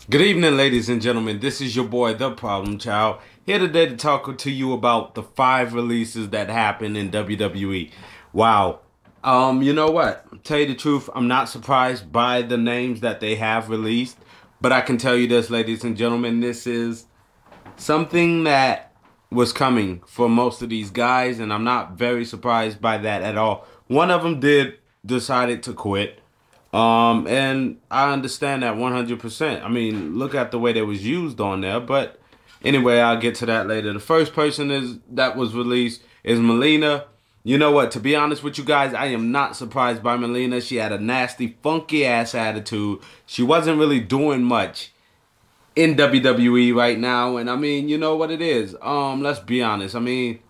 Good evening, ladies and gentlemen. This is your boy, The Problem Child, here today to talk to you about the 5 releases that happened in WWE. Wow. You know what? Tell you the truth, I'm not surprised by the names that they have released, but I can tell you this, ladies and gentlemen, this is something that was coming for most of these guys, and I'm not very surprised by that at all. One of them decided to quit. And I understand that 100%. I mean, look at the way they was used on there. But anyway, I'll get to that later. The first person that was released is Melina. You know what? To be honest with you guys, I am not surprised by Melina. She had a nasty, funky ass attitude. She wasn't really doing much in WWE right now. And I mean, you know what it is. Let's be honest. I mean,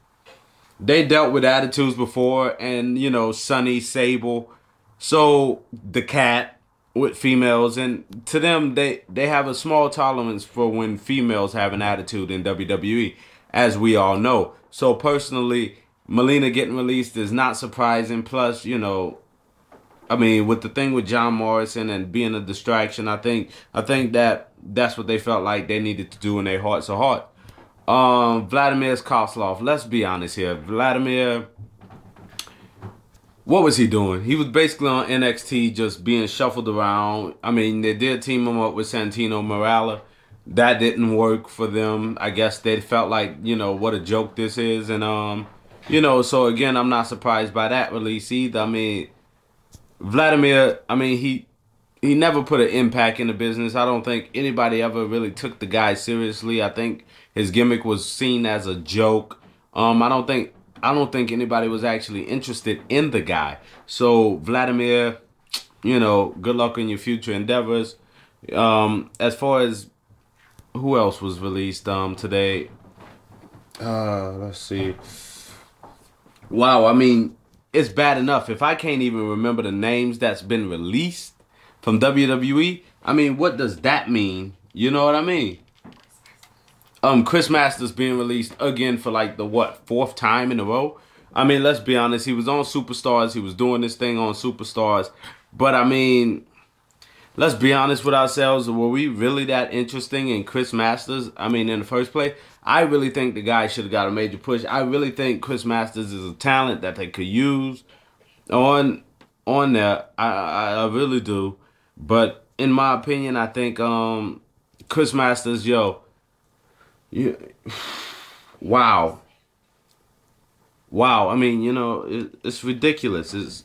they dealt with attitudes before, and you know, Sunny, Sable. So the cat with females, and to them, they have a small tolerance for when females have an attitude in WWE, as we all know. So personally, Melina getting released is not surprising. Plus, you know, I mean, with the thing with John Morrison and being a distraction, I think that that's what they felt like they needed to do in their hearts of heart. Vladimir Kozlov. Let's be honest here, Vladimir. What was he doing? He was basically on NXT just being shuffled around. I mean, they did team him up with Santino Marella. That didn't work for them. I guess they felt like, you know, what a joke this is. And, you know, so again, I'm not surprised by that release either. I mean, Vladimir, I mean, he never put an impact in the business. I don't think anybody ever really took the guy seriously. I think his gimmick was seen as a joke. I don't think anybody was actually interested in the guy. So Vladimir, you know, good luck in your future endeavors. As far as who else was released today, let's see. Wow, I mean, it's bad enough if I can't even remember the names that's been released from WWE. I mean, what does that mean? You know what I mean? Chris Masters being released again for like the fourth time in a row. I mean, let's be honest. He was on Superstars. He was doing this thing on Superstars. But I mean, let's be honest with ourselves. Were we really that interesting in Chris Masters? I mean, in the first place, I really think the guy should have got a major push. I really think Chris Masters is a talent that they could use on there. I really do. But in my opinion, I think Chris Masters, yo. Yeah. Wow. Wow. I mean, you know, it's ridiculous. It's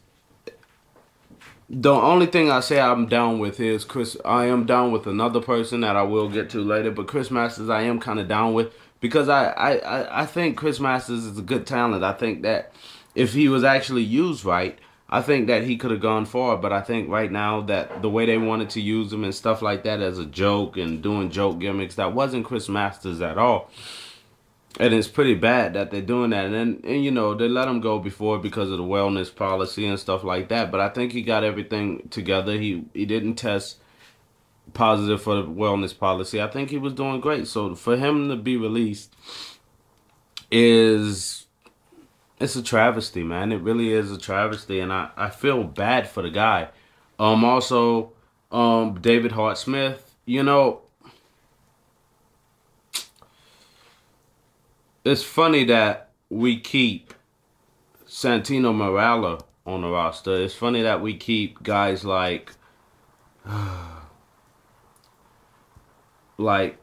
the only thing I say I'm down with is Chris. I am down with another person that I will get to later, but Chris Masters I am kind of down with because I think Chris Masters is a good talent. I think that if he was actually used right, I think that he could have gone far, but I think right now that the way they wanted to use him and stuff like that as a joke and doing joke gimmicks, that wasn't Chris Masters at all. And it's pretty bad that they're doing that. And you know, they let him go before because of the wellness policy and stuff like that. But I think he got everything together. He didn't test positive for the wellness policy. I think he was doing great. So for him to be released it's a travesty, man. It really is a travesty, and I feel bad for the guy. Also, David Hart Smith. You know, it's funny that we keep Santino Marella on the roster. It's funny that we keep guys like, like,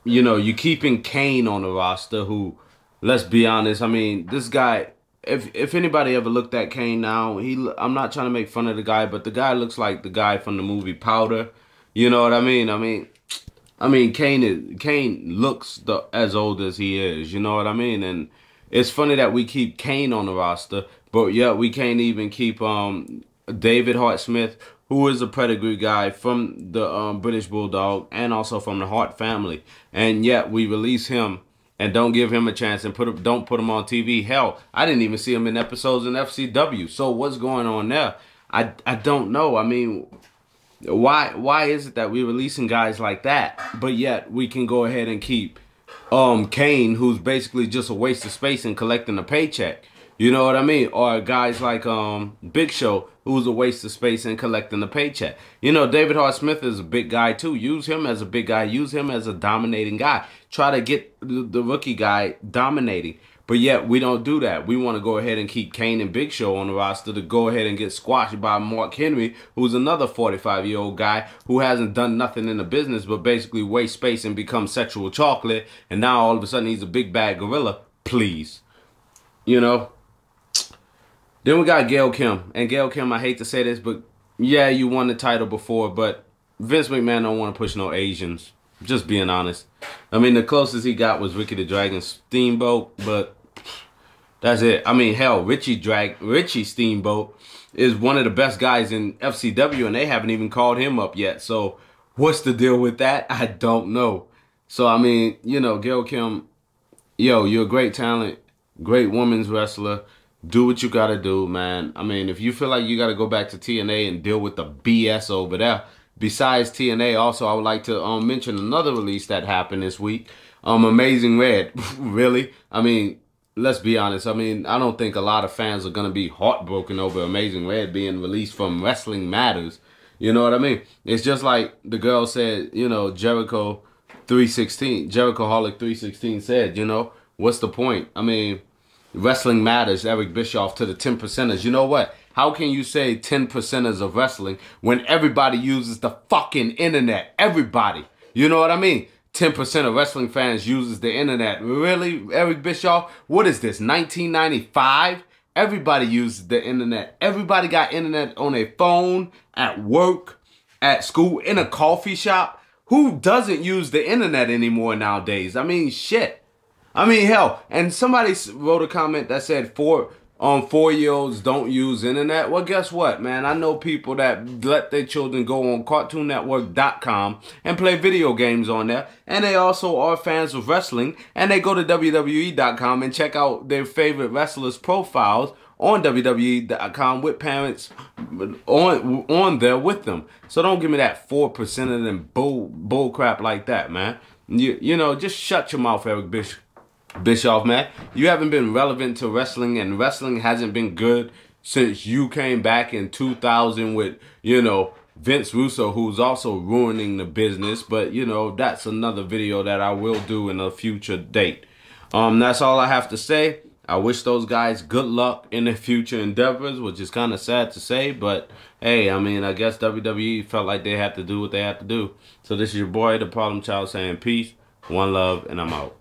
you know, you keeping Kane on the roster. Who, let's be honest. I mean, this guy. If anybody ever looked at Kane now, I'm not trying to make fun of the guy, but the guy looks like the guy from the movie Powder. You know what I mean? I mean Kane looks as old as he is. You know what I mean? And it's funny that we keep Kane on the roster, but yet we can't even keep David Hart Smith, who is a pedigree guy from the British Bulldog and also from the Hart family, and yet we release him. And don't give him a chance and don't put him on TV. Hell, I didn't even see him in episodes in FCW. So what's going on there? I don't know. I mean, why is it that we're releasing guys like that, but yet we can go ahead and keep Kane, who's basically just a waste of space and collecting a paycheck? You know what I mean? Or guys like Big Show, who's a waste of space and collecting a paycheck. You know, David Hart Smith is a big guy too. Use him as a big guy. Use him as a dominating guy. Try to get the rookie guy dominating. But yet we don't do that. We want to go ahead and keep Kane and Big Show on the roster to go ahead and get squashed by Mark Henry, who's another 45-year-old guy who hasn't done nothing in the business but basically waste space and become sexual chocolate. And now all of a sudden he's a big bad gorilla. Please. You know? Then we got Gail Kim. And Gail Kim, I hate to say this, but yeah, you won the title before, but Vince McMahon don't want to push no Asians. Just being honest. I mean, the closest he got was Ricky the Dragon Steamboat, but that's it. I mean, hell, Richie Steamboat is one of the best guys in FCW, and they haven't even called him up yet. So what's the deal with that? I don't know. So, I mean, you know, Gail Kim, yo, you're a great talent, great women's wrestler. Do what you got to do, man. I mean, if you feel like you got to go back to TNA and deal with the BS over there. Besides TNA, also, I would like to mention another release that happened this week. Amazing Red. Really? I mean, let's be honest. I mean, I don't think a lot of fans are going to be heartbroken over Amazing Red being released from Wrestling Matters. You know what I mean? It's just like the girl said, you know, Jericho Holic 316 said, you know, what's the point? I mean, Wrestling Matters, Eric Bischoff to the 10%ers. You know what? How can you say 10%ers of wrestling when everybody uses the fucking internet? Everybody. You know what I mean? 10% of wrestling fans uses the internet. Really, Eric Bischoff? What is this, 1995? Everybody uses the internet. Everybody got internet on their phone, at work, at school, in a coffee shop. Who doesn't use the internet anymore nowadays? I mean, shit. I mean, hell, and somebody wrote a comment that said 4-year-olds don't use internet. Well, guess what, man? I know people that let their children go on CartoonNetwork.com and play video games on there. And they also are fans of wrestling. And they go to WWE.com and check out their favorite wrestlers' profiles on WWE.com with parents on there with them. So don't give me that 4% of them bull crap like that, man. You know, just shut your mouth, Eric Bischoff, man. You haven't been relevant to wrestling, and wrestling hasn't been good since you came back in 2000 with, you know, Vince Russo, who's also ruining the business. But, you know, that's another video that I will do in a future date. That's all I have to say. I wish those guys good luck in their future endeavors, which is kind of sad to say. But, hey, I mean, I guess WWE felt like they had to do what they had to do. So this is your boy, The Problem Child, saying peace, one love, and I'm out.